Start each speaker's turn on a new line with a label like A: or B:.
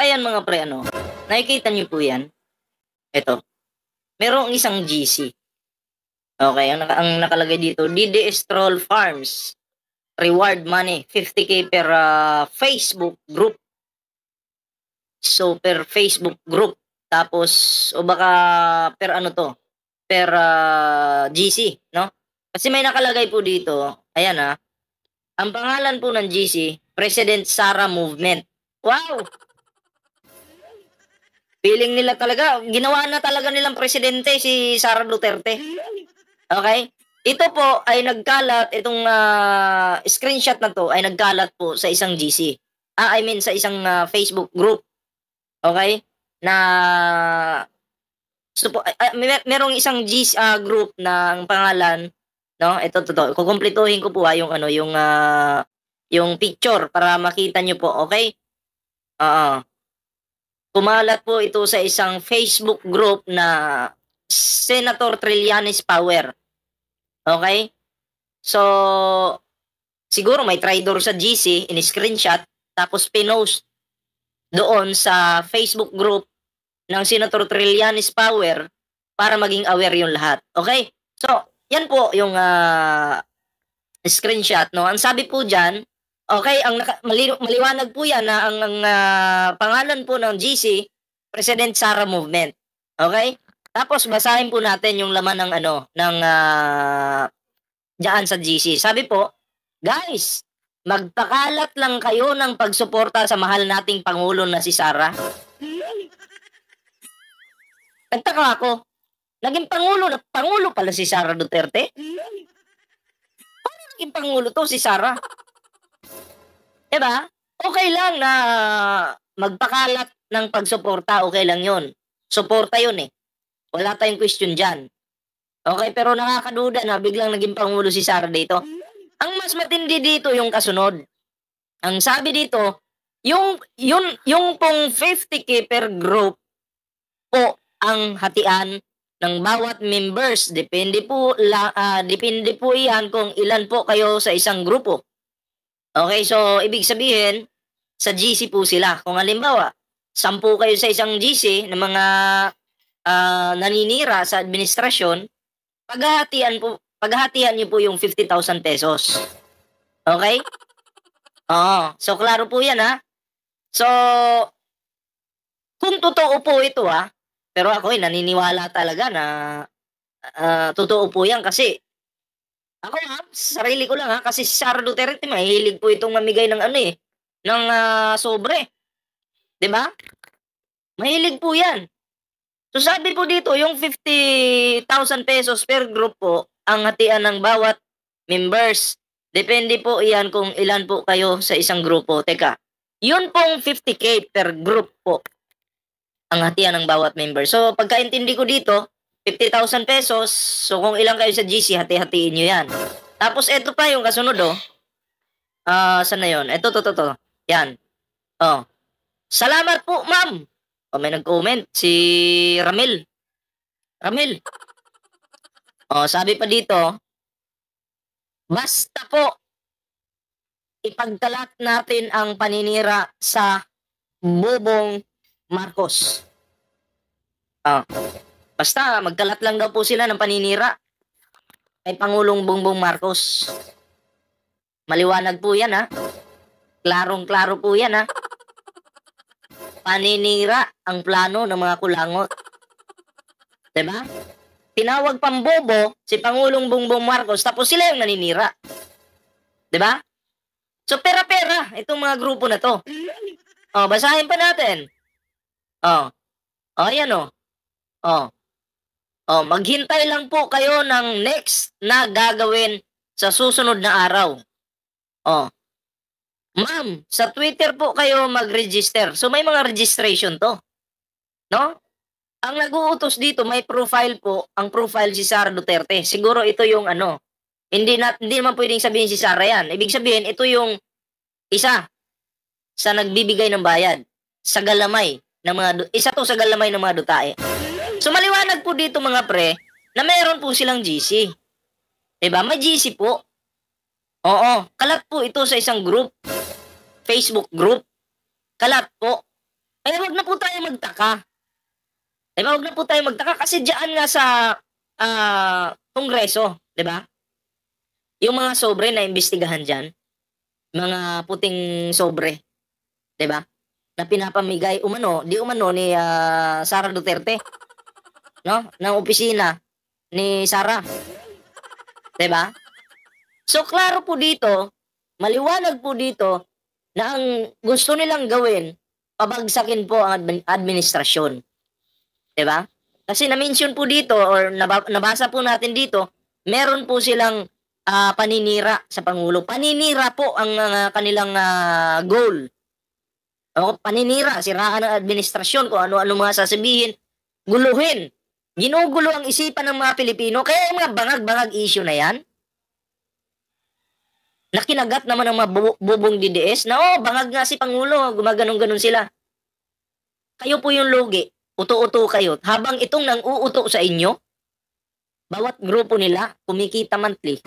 A: ayan mga pre, nakikita niyo po yan? Ito, merong isang GC. Okay, ang nakalagay dito, DDS Troll Farms. Reward money, 50K per Facebook group. So, per Facebook group. Tapos, o baka per per GC, no? Kasi may nakalagay po dito, ayan ang pangalan po ng GC, President Sara Movement. Wow! Feeling nila talaga, ginawa na talaga nilang presidente si Sara Duterte. Okay? Ito po ay nagkalat, itong screenshot na to ay nagkalat po sa isang GC. I mean sa isang Facebook group. Okay? Na merong isang GC group na ang pangalan, no? Ito totoo. Kukumpletuhin ko po yung picture para makita nyo po, okay? Kumalat po ito sa isang Facebook group na Senator Trillanes Power. Okay? So, siguro may traitor sa GC, in-screenshot, tapos pinost doon sa Facebook group ng Senator Trillanes Power para maging aware yung lahat. Okay? So, yan po yung screenshot, no? Ang sabi po dyan, okay, maliwanag po yan na ang pangalan po ng GC, President Sara Movement. Okay? Tapos basahin po natin yung laman ng diyan sa GC. Sabi po, guys, magpakalat lang kayo ng pagsuporta sa mahal nating Pangulo na si Sara. Nagtaka ako, naging Pangulo pala si Sara Duterte? Paano naging Pangulo to si Sara? Diba? Okay lang na magpakalat ng pagsuporta, okay lang yun. Suporta yun eh. Wala tayong question dyan. Okay, pero nakakaduda na biglang naging Pangulo si Sara dito. Ang mas matindi dito yung kasunod. Ang sabi dito, yung pong 50K per group po ang hatian ng bawat members. Depende po yan kung ilan po kayo sa isang grupo. Okay, so ibig sabihin, sa GC po sila. Kung halimbawa, 10 kayo sa isang GC ng mga naninira sa administrasyon, paghahatian niyo po yung 50,000 pesos. Okay? Oo. So, klaro po yan, So, kung totoo po ito, pero ako naniniwala talaga na totoo po yan kasi ako sarili ko lang kasi si Sara Duterte mahilig po itong mamigay ng ng sobre. 'Di ba? Mahilig po yan. So sabi po dito, yung 50,000 pesos per group po ang hatian ng bawat members. Depende po iyan kung ilan po kayo sa isang grupo. Teka, yun pong 50K per group po ang hatian ng bawat member. So pagkaintindi ko dito, 50,000 pesos. So kung ilan kayo sa GC, hati-hatiin nyo yan. Tapos ito pa yung kasunod saan na yun? Ito, to. Yan. Salamat po, ma'am. May nag-comment si Ramil. Sabi pa dito, basta po ipagkalat natin ang paninira sa Bobong Marcos. Basta magkalat lang daw po sila ng paninira kay Pangulong Bongbong Marcos. Maliwanag po yan, Klarong-klaro po yan, Paninira ang plano ng mga kulangot. Diba? Tinawag pang bobo si Pangulong Bongbong Marcos tapos sila yung naninira. Diba? So pera-pera itong mga grupo na to. Basahin pa natin. Ayan maghintay lang po kayo ng next na gagawin sa susunod na araw. Ma'am, sa Twitter po kayo mag-register. So may mga registration to. No? Ang nag-uutos dito, may profile po, ang profile si Sara Duterte. Siguro ito yung hindi naman pwedeng sabihin si Sara yan. Ibig sabihin, ito yung isa sa nagbibigay ng bayad sa galamay ng isa to sa galamay ng mga dutae. So maliwanag po dito mga pre na meron po silang GC. Diba? May GC po. Oo, kalat po ito sa isang group. Facebook group. Kalat po. Kaya wag na po tayong magtaka. 'Di ba, wag na po tayong magtaka kasi diyan nga sa, Kongreso, 'di ba? Yung mga sobre na imbestigahan diyan, mga puting sobre, 'di ba? Na pinapamigay umano, di umano ni, Sara Duterte, 'no, ng opisina ni Sara, 'di ba? So, klaro po dito, maliwanag po dito na ang gusto nilang gawin, pabagsakin po ang administrasyon, 'di ba? Kasi na-mention po dito or nabasa po natin dito, meron po silang, paninira sa pangulo. Paninira po ang, kanilang, goal. Oo, paninira, siraan ang administrasyon, kung ano-ano mga sasabihin, guluhin. Ginugulo ang isipan ng mga Pilipino kaya yung mga bangag-bangag issue na 'yan, na kinagat naman ng mga bubong DDS na, "Oh, bangag nga si pangulo," gumaganon-ganon sila. Kayo po yung lugi, uto-uto kayo habang itong nang-uuto sa inyo, bawat grupo nila kumikita monthly.